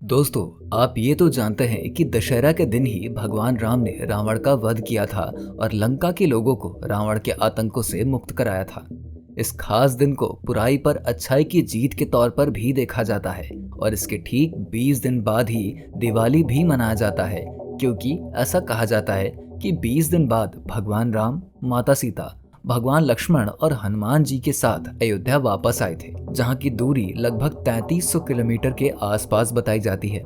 दोस्तों, आप ये तो जानते हैं कि दशहरा के दिन ही भगवान राम ने रावण का वध किया था और लंका के लोगों को रावण के आतंकों से मुक्त कराया था। इस खास दिन को बुराई पर अच्छाई की जीत के तौर पर भी देखा जाता है और इसके ठीक 20 दिन बाद ही दिवाली भी मनाया जाता है, क्योंकि ऐसा कहा जाता है कि 20 दिन बाद भगवान राम, माता सीता, भगवान लक्ष्मण और हनुमान जी के साथ अयोध्या वापस आए थे, जहां की दूरी लगभग 3300 किलोमीटर के आसपास बताई जाती है।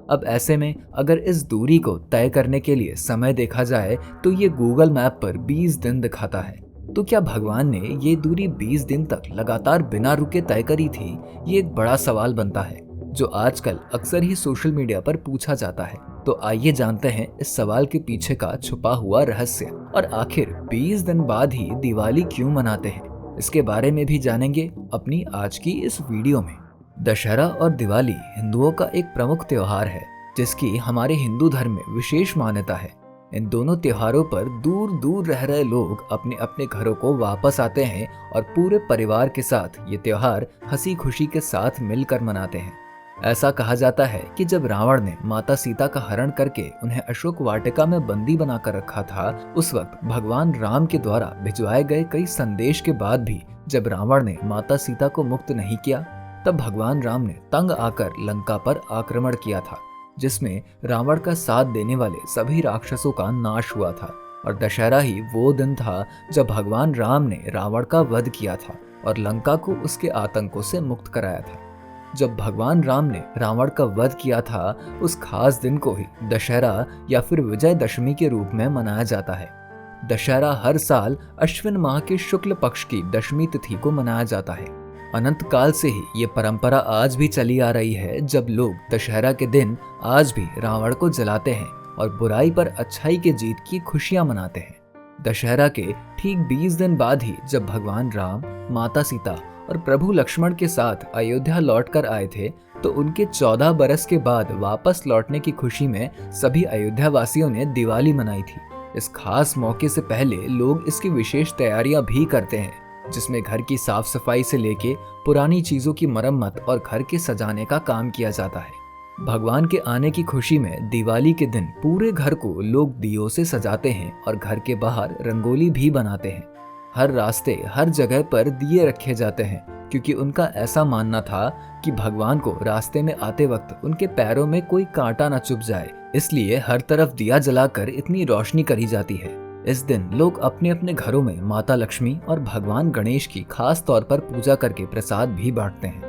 अब ऐसे में अगर इस दूरी को तय करने के लिए समय देखा जाए तो ये गूगल मैप पर 20 दिन दिखाता है। तो क्या भगवान ने ये दूरी 20 दिन तक लगातार बिना रुके तय करी थी? ये एक बड़ा सवाल बनता है, जो आजकल अक्सर ही सोशल मीडिया पर पूछा जाता है। तो आइए जानते हैं इस सवाल के पीछे का छुपा हुआ रहस्य और आखिर 20 दिन बाद ही दिवाली क्यों मनाते हैं। इसके बारे में भी जानेंगे अपनी आज की इस वीडियो में। दशहरा और दिवाली हिंदुओं का एक प्रमुख त्योहार है, जिसकी हमारे हिंदू धर्म में विशेष मान्यता है। इन दोनों त्योहारों पर दूर दूर रह रहे लोग अपने अपने घरों को वापस आते हैं और पूरे परिवार के साथ ये त्योहार हंसी खुशी के साथ मिलकर मनाते हैं। ऐसा कहा जाता है कि जब रावण ने माता सीता का हरण करके उन्हें अशोक वाटिका में बंदी बनाकर रखा था, उस वक्त भगवान राम के द्वारा भिजवाए गए कई संदेश के बाद भी जब रावण ने माता सीता को मुक्त नहीं किया, तब भगवान राम ने तंग आकर लंका पर आक्रमण किया था, जिसमें रावण का साथ देने वाले सभी राक्षसों का नाश हुआ था। और दशहरा ही वो दिन था जब भगवान राम ने रावण का वध किया था और लंका को उसके आतंकों से मुक्त कराया था। जब भगवान राम ने रावण का वध किया था, उस खास दिन को ही दशहरा या फिर विजयदशमी के रूप में मनाया जाता है। दशहरा हर साल अश्विन माह के शुक्ल पक्ष की दशमी तिथि को मनाया जाता है। अनंत काल से ही ये परंपरा आज भी चली आ रही है, जब लोग दशहरा के दिन आज भी रावण को जलाते हैं और बुराई पर अच्छाई के जीत की खुशियां मनाते हैं। दशहरा के ठीक 20 दिन बाद ही जब भगवान राम, माता सीता और प्रभु लक्ष्मण के साथ अयोध्या लौटकर आए थे, तो उनके 14 बरस के बाद वापस लौटने की खुशी में सभी अयोध्या वासियों ने दिवाली मनाई थी। इस खास मौके से पहले लोग इसकी विशेष तैयारियां भी करते हैं, जिसमें घर की साफ सफाई से लेके पुरानी चीजों की मरम्मत और घर के सजाने का काम किया जाता है। भगवान के आने की खुशी में दिवाली के दिन पूरे घर को लोग दियों से सजाते हैं और घर के बाहर रंगोली भी बनाते हैं। हर रास्ते, हर जगह पर दिए रखे जाते हैं, क्योंकि उनका ऐसा मानना था कि भगवान को रास्ते में आते वक्त उनके पैरों में कोई कांटा न चुभ जाए, इसलिए हर तरफ दिया जलाकर इतनी रोशनी करी जाती है। इस दिन लोग अपने अपने घरों में माता लक्ष्मी और भगवान गणेश की खास तौर पर पूजा करके प्रसाद भी बांटते हैं।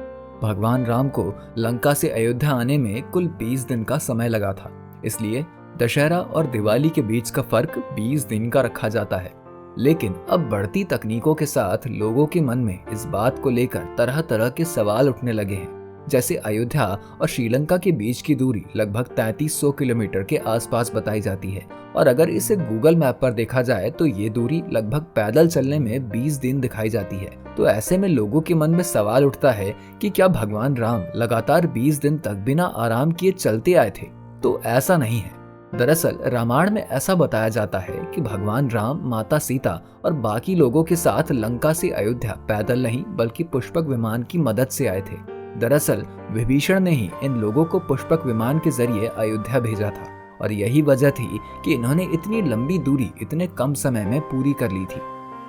भगवान राम को लंका से अयोध्या आने में कुल 20 दिन का समय लगा था, इसलिए दशहरा और दिवाली के बीच का फर्क 20 दिन का रखा जाता है। लेकिन अब बढ़ती तकनीकों के साथ लोगों के मन में इस बात को लेकर तरह तरह के सवाल उठने लगे हैं। जैसे अयोध्या और श्रीलंका के बीच की दूरी लगभग 3300 किलोमीटर के आसपास बताई जाती है, और अगर इसे गूगल मैप पर देखा जाए तो ये दूरी लगभग पैदल चलने में 20 दिन दिखाई जाती है। तो ऐसे में लोगों के मन में सवाल उठता है कि क्या भगवान राम लगातार 20 दिन तक बिना आराम किए चलते आए थे? तो ऐसा नहीं है। दरअसल रामायण में ऐसा बताया जाता है कि भगवान राम, माता सीता और बाकी लोगों के साथ लंका से अयोध्या पैदल नहीं बल्कि पुष्पक विमान की मदद से आए थे। दरअसल विभीषण ने ही इन लोगों को पुष्पक विमान के जरिए अयोध्या भेजा था, और यही वजह थी कि इन्होंने इतनी लंबी दूरी इतने कम समय में पूरी कर ली थी।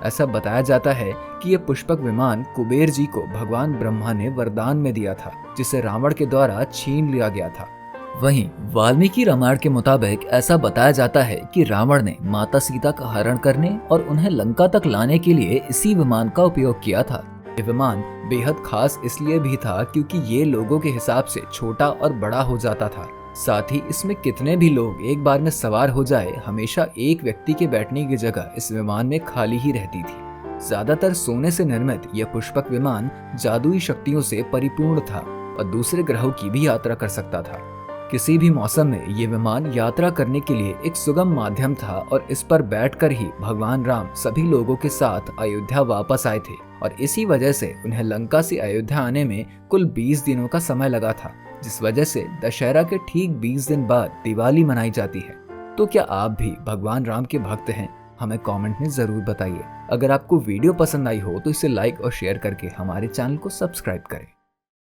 ऐसा बताया जाता है कि यह पुष्पक विमान कुबेर जी को भगवान ब्रह्मा ने वरदान में दिया था, जिसे रावण के द्वारा छीन लिया गया था। वहीं वाल्मीकि रामायण के मुताबिक ऐसा बताया जाता है कि रावण ने माता सीता का हरण करने और उन्हें लंका तक लाने के लिए इसी विमान का उपयोग किया था। ये विमान बेहद खास इसलिए भी था क्योंकि ये लोगों के हिसाब से छोटा और बड़ा हो जाता था। साथ ही इसमें कितने भी लोग एक बार में सवार हो जाए, हमेशा एक व्यक्ति के बैठने की जगह इस विमान में खाली ही रहती थी। ज्यादातर सोने से निर्मित यह पुष्पक विमान जादुई शक्तियों से परिपूर्ण था और दूसरे ग्रहों की भी यात्रा कर सकता था। किसी भी मौसम में ये विमान यात्रा करने के लिए एक सुगम माध्यम था, और इस पर बैठकर ही भगवान राम सभी लोगों के साथ अयोध्या वापस आए थे, और इसी वजह से उन्हें लंका से अयोध्या आने में कुल 20 दिनों का समय लगा था, जिस वजह से दशहरा के ठीक 20 दिन बाद दिवाली मनाई जाती है। तो क्या आप भी भगवान राम के भक्त हैं? हमें कमेंट में जरूर बताइए। अगर आपको वीडियो पसंद आई हो तो इसे लाइक और शेयर करके हमारे चैनल को सब्सक्राइब करें।